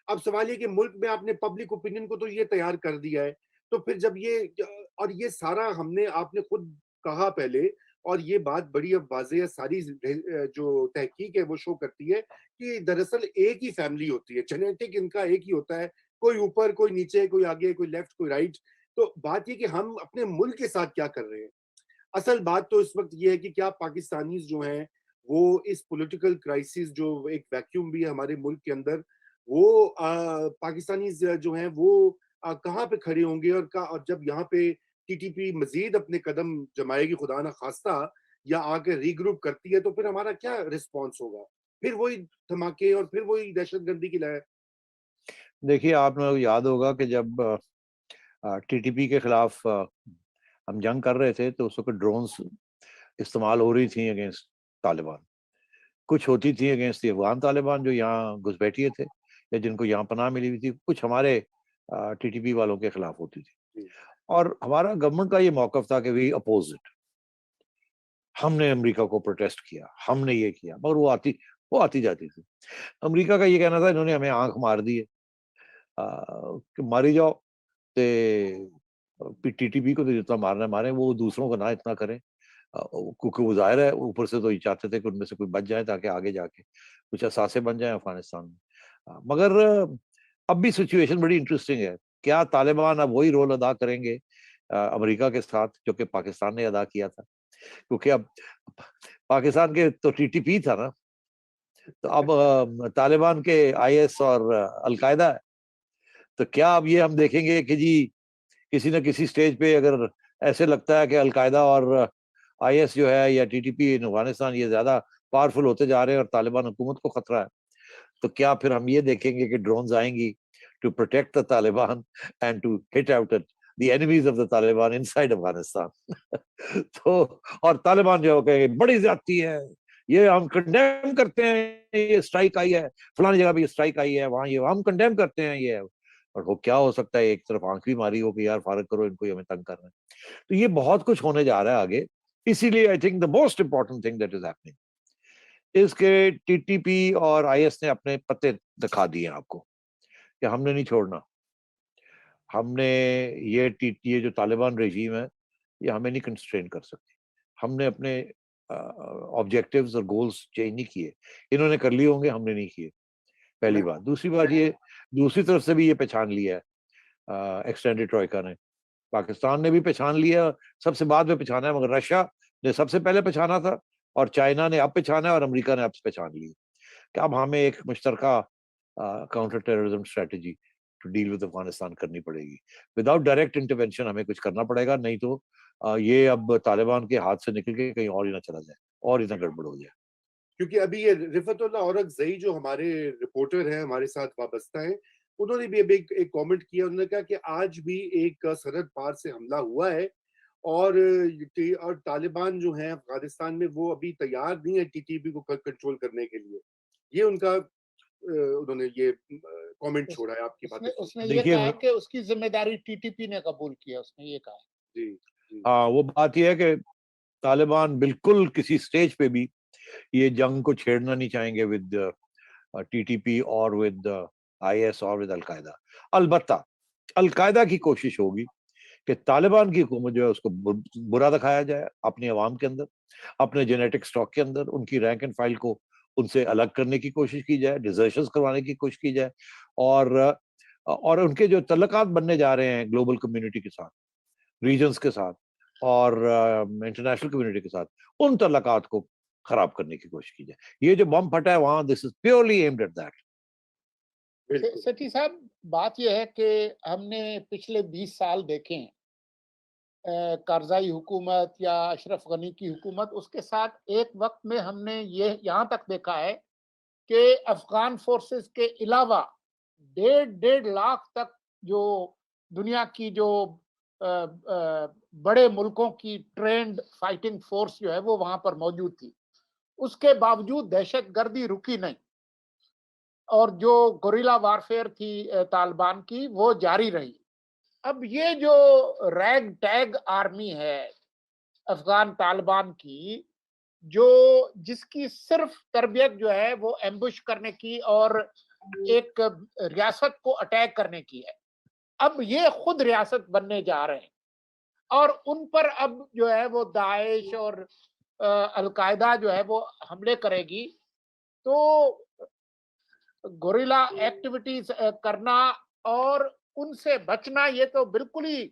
अब सवाल ये कि मुल्क में आपने पब्लिक ओपिनियन को तो ये तैयार कर दिया है, तो फिर जब और ये सारा हमने आपने खुद कहा पहले, और ये बात बड़ी अब वाज़ेह है, सारी जो तहकीक है वो शो करती है कि दरअसल एक ही फैमिली होती है, जेनेटिक इनका एक ही होता है, कोई ऊपर, कोई नीचे, कोई आगे, कोई लेफ्ट, कोई राइट। तो बात ये कि हम अपने मुल्क के साथ क्या कर रहे हैं? असल बात तो इस वक़्त ये है कि क्या पाकिस्तानीज़ जो हैं, वो इस पॉलिटिकल क्राइसिस जो एक वैक्यूम भी है हमारे मुल्क के अंदर, वो पाकिस्तानीज़ जो हैं वो कहाँ पे खड़े होंगे, और जब यहाँ पे टीटीपी मज़ीद अपने कदम जमाएगी खुदा ना ख़ास्ता, या आके रीग्रुप करती है, तो फिर हमारा क्या रिस्पॉन्स होगा? फिर वही धमाके और फिर वही दहशतगर्दी की लहर। देखिए, आप लोगों को याद होगा कि जब टीटीपी के खिलाफ हम जंग कर रहे थे, तो उस वक़्त ड्रोन्स इस्तेमाल हो रही थी अगेंस्ट तालिबान। कुछ होती थी अगेंस्ट द अफ़गान तालिबान जो यहाँ घुसपैठिए थे या जिनको यहाँ पनाह मिली हुई थी, कुछ हमारे टीटीपी वालों के खिलाफ होती थी। जी, और हमारा गवर्नमेंट का ये मौक़िफ़ था कि वी अपोज़ इट। हमने अमेरिका को प्रोटेस्ट किया, हमने ये किया, मगर वो आती जाती थी। अमेरिका का ये कहना था इन्होंने हमें आँख मार दी है, कि मारी जाओ ते टीटीपी को तो जितना मारना है मारें, वो दूसरों को ना इतना करें। क्योंकि वो ज़ाहिर है ऊपर से तो ये चाहते थे कि उनमें से कोई बच जाए ताकि आगे जाके कुछ असासे बन जाएँ अफ़गानिस्तान में। मगर अब भी सिचुएशन बड़ी इंटरेस्टिंग है। क्या तालिबान अब वही रोल अदा करेंगे अमेरिका के साथ जो कि पाकिस्तान ने अदा किया था? क्योंकि अब पाकिस्तान के तो टीटीपी था ना, तो अब तालिबान के आईएस और अल-कायदा है। तो क्या अब ये हम देखेंगे कि जी किसी न किसी स्टेज पे अगर ऐसे लगता है कि अल-कायदा और आईएस जो है या टीटीपी इन अफ़गानिस्तान ये ज़्यादा पावरफुल होते जा रहे हैं और तालिबान हुकूमत को खतरा है, तो क्या फिर हम ये देखेंगे कि ड्रोन्स आएँगी to protect the Taliban and to hit out at the enemies of the Taliban inside Afghanistan? तो और तालिबान जो है वो कहेंगे बड़ी ज़्यादती है, ये हम कंडेम करते हैं, ये स्ट्राइक आई है, फलानी जगह पे ये स्ट्राइक आई है, वहाँ ये हम कंडेम करते हैं ये। और वो क्या हो सकता है एक तरफ आँख भी मारी हो कि यार फारग करो इनको, ये हमें तंग कर रहे हैं। तो ये बहुत कुछ होने जा रहा है आगे। इसीलिए I think the most important thing that is happening is के टीटीपी और आईएस ने अपने पत्ते दिखा दिए हैं आपको कि हमने नहीं छोड़ना। हमने ये जो तालिबान रेजीम है, ये हमें नहीं कंस्ट्रेन कर सकती। हमने अपने ऑब्जेक्टिव्स और गोल्स चेंज नहीं किए। इन्होंने कर लिए होंगे, हमने नहीं किए, पहली मैं बात। दूसरी बात ये दूसरी तरफ से भी ये पहचान लिया है एक्सटेंडेड ट्रॉइका ने। पाकिस्तान ने भी पहचान लिया, सबसे बाद में पहचाना है, मगर रशिया ने सबसे पहले पहचाना था और चाइना ने अब पहचाना है और अमेरिका ने अब पहचान ली कि अब हमें एक मुश्तरका counter terrorism strategy to deal with Afghanistan करनी पड़ेगी। विदाउट डायरेक्ट इंटरवेंशन हमें कुछ करना पड़ेगा, नहीं तो ये अब तालिबान के हाथ से निकल के कहीं और ही ना चला जाए और ही ना गड़बड़ हो जाए। क्योंकि अभी ये रिफ़तुल्लाह औरकज़ई जो हमारे रिपोर्टर हैं, हमारे साथ वाबस्ता हैं, उन्होंने भी अभी एक एक कमेंट किया। उन्होंने कहा कि आज भी एक सरहद पार से हमला हुआ है, और तालिबान जो हैं अफ़गानिस्तान में, वो अभी तैयार नहीं है टीटीपी को कंट्रोल करने के लिए। ये उनका उन्होंने ये कमेंट छोड़ा है आपकी बातें उसने सुन के। उसने ये देखिए कहा है कि उसकी ज़िम्मेदारी टीटीपी ने कबूल किया, उसने ये कहा है। जी, जी। हाँ, वो बात ये है कि तालिबान बिल्कुल किसी स्टेज पे भी ये जंग को छेड़ना नहीं चाहेंगे विद टीटीपी और विद आईएस और विद अल-कायदा। अलबत्ता अल-कायदा की कोशिश होगी कि तालिबान की हुकूमत जो है उसको बुरा दिखाया जाए अपनी अवाम के अंदर, अपने जेनेटिक स्टॉक के अंदर, उनकी रैंक एंड फाइल को उनसे अलग करने की कोशिश की जाए, डिजर्शंस करवाने की कोशिश की जाए और उनके जो तल्लुकात बनने जा रहे हैं ग्लोबल कम्युनिटी के साथ, रीजन्स के साथ और इंटरनेशनल कम्युनिटी के साथ, उन तल्लुकात को खराब करने की कोशिश की जाए। ये जो बम फटा है वहाँ this is purely aimed at that. बिल्कुल। सेठी साहब, बात ये है कि हमने पिछले 20 साल देखे हैं, करज़ाई हुकूमत या अशरफ गनी की हुकूमत, उसके साथ एक वक़्त में हमने ये यहाँ तक देखा है कि अफ़गान फ़ोर्सेस के अलावा डेढ़ लाख तक जो दुनिया की जो बड़े मुल्कों की ट्रेन्ड फाइटिंग फ़ोर्स जो है वो वहाँ पर मौजूद थी। उसके बावजूद दहशतगर्दी रुकी नहीं और जो गुरिल्ला वारफेयर थी तालिबान की, वो जारी रही। अब ये जो रैग टैग आर्मी है अफ़गान तालिबान की, जो जिसकी सिर्फ़ तरबियत जो है वो एम्बुश करने की और एक रियासत को अटैक करने की है। अब ये खुद रियासत बनने जा रहे हैं और उन पर अब जो है वो दाइश और अलकायदा जो है वो हमले करेगी। तो गोरिल्ला एक्टिविटीज करना और उनसे बचना, ये तो बिल्कुल ही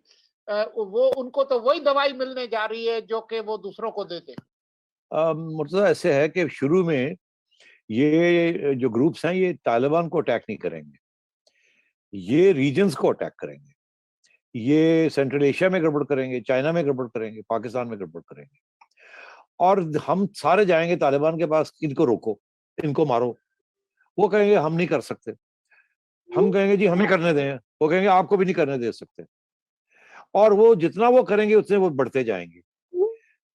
वो उनको तो वही दवाई मिलने जा रही है जो कि वो दूसरों को देते हैं। मुर्तजा ऐसे है कि शुरू में ये जो ग्रुप्स हैं ये तालिबान को अटैक नहीं करेंगे, ये रीजन्स को अटैक करेंगे। ये सेंट्रल एशिया में गड़बड़ करेंगे, चाइना में गड़बड़ करेंगे, पाकिस्तान में गड़बड़ करेंगे। और हम सारे जाएंगे तालिबान के पास, इनको रोको, इनको मारो। वो कहेंगे हम नहीं कर सकते। हम कहेंगे जी हमें करने दें, वो कहेंगे आपको भी नहीं करने दे सकते। और वो जितना वो करेंगे उतने वो बढ़ते जाएंगे।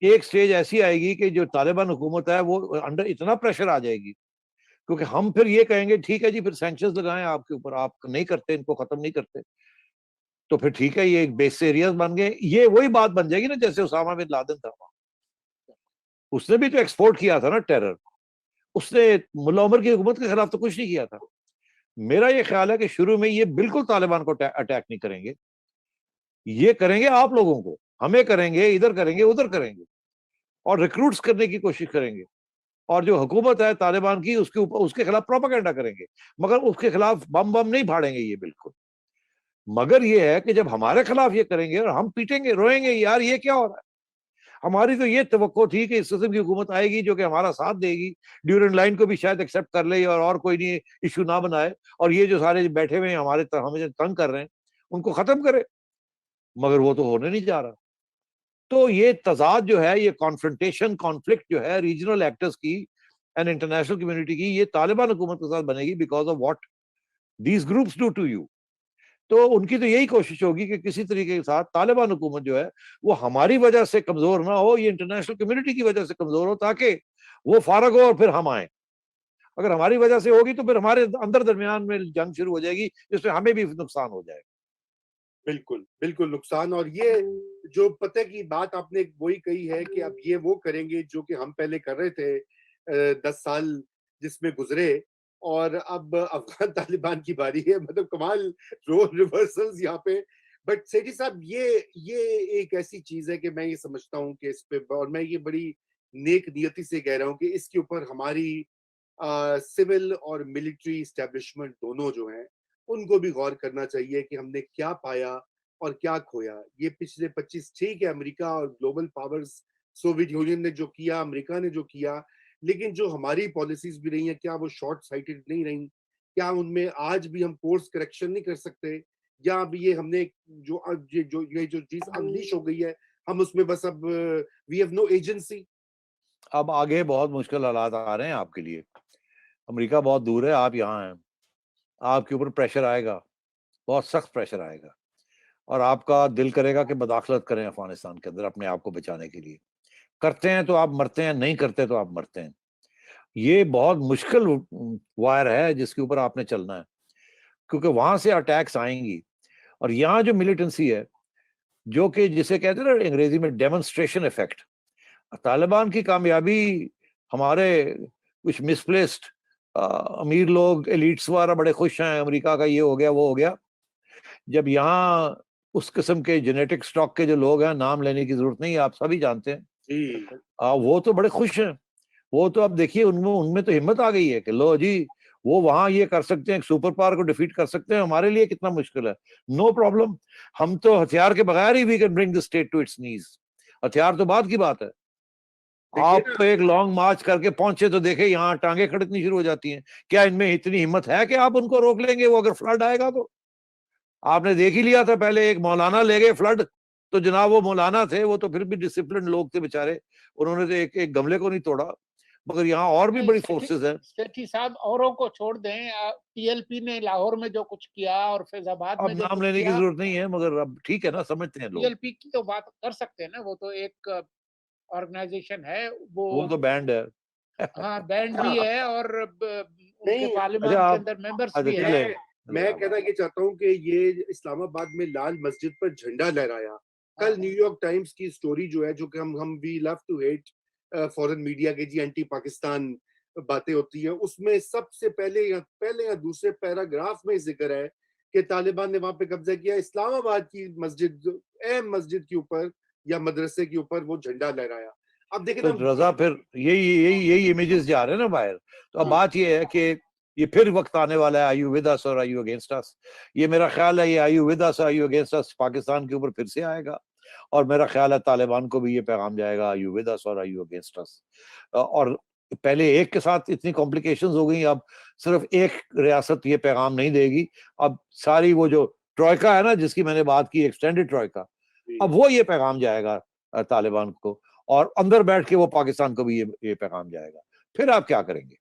एक स्टेज ऐसी आएगी कि जो तालिबान हुकूमत है वो अंडर इतना प्रेशर आ जाएगी, क्योंकि हम फिर ये कहेंगे ठीक है जी फिर सैंक्शंस लगाएं आपके ऊपर, आप नहीं करते, इनको खत्म नहीं करते, तो फिर ठीक है ये एक बेस एरियाज बन गए। ये वही बात बन जाएगी ना जैसे उसामा बिन लादेन था, उसने भी तो एक्सपोर्ट किया था ना टेरर। उसने मुल्ला उमर की हुकूमत के खिलाफ तो कुछ नहीं किया था। मेरा ये ख्याल है कि शुरू में ये बिल्कुल तालिबान को अटैक नहीं करेंगे, ये करेंगे आप लोगों को, हमें करेंगे, इधर करेंगे, उधर करेंगे, और रिक्रूट्स करने की कोशिश करेंगे। और जो हुकूमत है तालिबान की उसके ऊपर उसके खिलाफ प्रोपेगेंडा करेंगे, मगर उसके खिलाफ बम बम नहीं फाड़ेंगे ये बिल्कुल। मगर ये है कि जब हमारे खिलाफ ये करेंगे और हम पीटेंगे, रोएंगे यार ये क्या हो रहा है। हमारी तो ये तवक्को थी कि इस किस्म की हुकूमत आएगी जो कि हमारा साथ देगी, ड्यूरेंट लाइन को भी शायद एक्सेप्ट कर ले और कोई नहीं इशू ना बनाए, और ये जो सारे बैठे हुए हैं हमारे हमें तंग कर रहे हैं उनको खत्म करे। मगर वो तो होने नहीं जा रहा। तो ये तजाद जो है, ये कॉन्फ्रंटेशन, कॉन्फ्लिक्ट जो है रीजनल एक्टर्स की एंड इंटरनेशनल कम्युनिटी की, ये तालिबान हुकूमत के साथ बनेगी because of what these groups do to you. तो उनकी तो यही कोशिश होगी कि किसी तरीके के साथ तालिबान हुकूमत जो है वो हमारी वजह से कमजोर ना हो, ये इंटरनेशनल कम्युनिटी की वजह से कमजोर हो, ताकि वो फारग हो और फिर हम आए। अगर हमारी वजह से होगी तो फिर हमारे अंदर दरमियान में जंग शुरू हो जाएगी, जिसमें हमें भी नुकसान हो जाएगा। बिल्कुल, बिल्कुल नुकसान। और ये जो पते की बात आपने वही कही है कि अब ये वो करेंगे जो कि हम पहले कर रहे थे 10 साल जिसमें गुजरे, और अब अफ़गान तालिबान की बारी है। मतलब कमाल रोल रिवर्सल्स यहाँ पे। बट सेठी साहब ये एक ऐसी चीज़ है कि मैं ये समझता हूँ कि इस पे, और मैं ये बड़ी नेक नियति से कह रहा हूँ कि इसके ऊपर हमारी सिविल और मिलिट्री एस्टेब्लिशमेंट दोनों जो हैं, उनको भी गौर करना चाहिए कि हमने क्या पाया और क्या खोया। ये पिछले 25, ठीक है अमेरिका और ग्लोबल पावर्स, सोवियत यूनियन ने जो किया, अमेरिका ने जो किया, लेकिन जो हमारी पॉलिसीज भी रही हैं, क्या वो शॉर्ट साइटेड नहीं रहीं? क्या उनमें आज भी हम कोर्स करेक्शन नहीं कर सकते? या अब ये हमने जो चीज़ अनलीश हो गई है, हम उसमें बस अब वी हैव नो एजेंसी? अब आगे बहुत मुश्किल हालात आ रहे हैं आपके लिए। अमेरिका बहुत दूर है, आप यहाँ हैं, आपके ऊपर प्रेशर आएगा, बहुत सख्त प्रेशर आएगा, और आपका दिल करेगा कि मदाखलत करें अफगानिस्तान के अंदर अपने आप को बचाने के लिए। करते हैं तो आप मरते हैं, नहीं करते तो आप मरते हैं। ये बहुत मुश्किल वायर है जिसके ऊपर आपने चलना है, क्योंकि वहां से अटैक्स आएंगी। और यहाँ जो मिलिटेंसी है, जो कि जिसे कहते हैं ना अंग्रेजी में डेमोन्स्ट्रेशन इफेक्ट, तालिबान की कामयाबी हमारे कुछ मिसप्लेस्ड अमीर लोग, एलिट्स वाला बड़े खुश हैं, अमेरिका का ये हो गया वो हो गया। जब यहाँ उस किस्म के जेनेटिक स्टॉक के जो लोग हैं, नाम लेने की जरूरत नहीं है, आप सभी जानते हैं, जी। वो तो बड़े खुश हैं। वो तो अब देखिए उनमें उनमें तो हिम्मत आ गई है कि लो जी वो वहां ये कर सकते हैं, सुपर पावर को डिफीट कर सकते हैं, हमारे लिए कितना मुश्किल है, नो प्रॉब्लम। हम तो हथियार के बगैर ही we can bring the state to its knees. हथियार तो बात की बात है। देखिए आप ना, तो एक लॉन्ग मार्च करके पहुंचे तो देखे यहाँ टांगे खड़कनी शुरू हो जाती हैं। क्या इनमें इतनी हिम्मत है कि आप उनको रोक लेंगे? वो अगर फ्लड आएगा तो आपने देख ही लिया था, पहले एक मौलाना ले गए फ्लड, तो जनाब वो मौलाना थे, वो तो फिर भी डिसिप्लिन लोग थे बेचारे, उन्होंने तो एक गमले को नहीं तोड़ा। मगर यहाँ और भी नहीं, बड़ी फोर्सेस है। सेठी साहब औरों को छोड़ दें, टीएलपी ने लाहौर में जो कुछ किया और फैजाबाद अब में जो नाम कुछ लेने की किया, जरूरत नहीं है, मगर अब ठीक है ना, समझते हैं लोग। टीएलपी की तो बात कर सकते हैं ना, वो तो एक ऑर्गेनाइजेशन है वो। वो तो बैंड है। हाँ, बैंड भी है और उनके नहीं, अच्छा पार्लियामेंट के आप, अंदर मेंबर्स अच्छा भी हैं। चले मैं कहना ये चाहता हूँ कि ये इस्लामाबाद में लाल मस्जिद पर झंडा लहराया। कल हाँ, न्यूयॉर्क टाइम्स की स्टोरी जो है, जो कि हम we love to hate foreign media के जी एंटी पाकिस्तान बातें होती हैं, उसमें सबसे पहले या दूसरे पैराग्राफ में जिक्र है कि तालिबान ने वहां पे कब्जा किया, इस्लामाबाद की मस्जिद, अहम मस्जिद के ऊपर या मदरसे के ऊपर वो झंडा लहराया। अब देखिए तो ना, रजा फिर यही इमेजेस जा रहे हैं ना बाहर। तो अब बात ये है कि ये फिर वक्त आने वाला है, आई यू विद अस और आई यू अगेंस्ट अस। ये मेरा ख्याल है, ये I you with us I you against us Pakistan के ऊपर फिर से आएगा, और मेरा ख्याल है तालिबान को भी ये पैगाम जाएगा, आई यू विद अस और आई यू अगेंस्ट अस। और पहले एक के साथ इतनी कॉम्प्लिकेशंस हो गई, अब सिर्फ एक रियासत ये पैगाम नहीं देगी, अब सारी वो जो ट्रॉयका है ना जिसकी मैंने बात की, एक्सटेंडेड ट्रॉयका, अब वो ये पैगाम जाएगा तालिबान को, और अंदर बैठ के वो पाकिस्तान को भी ये पैगाम जाएगा। फिर आप क्या करेंगे?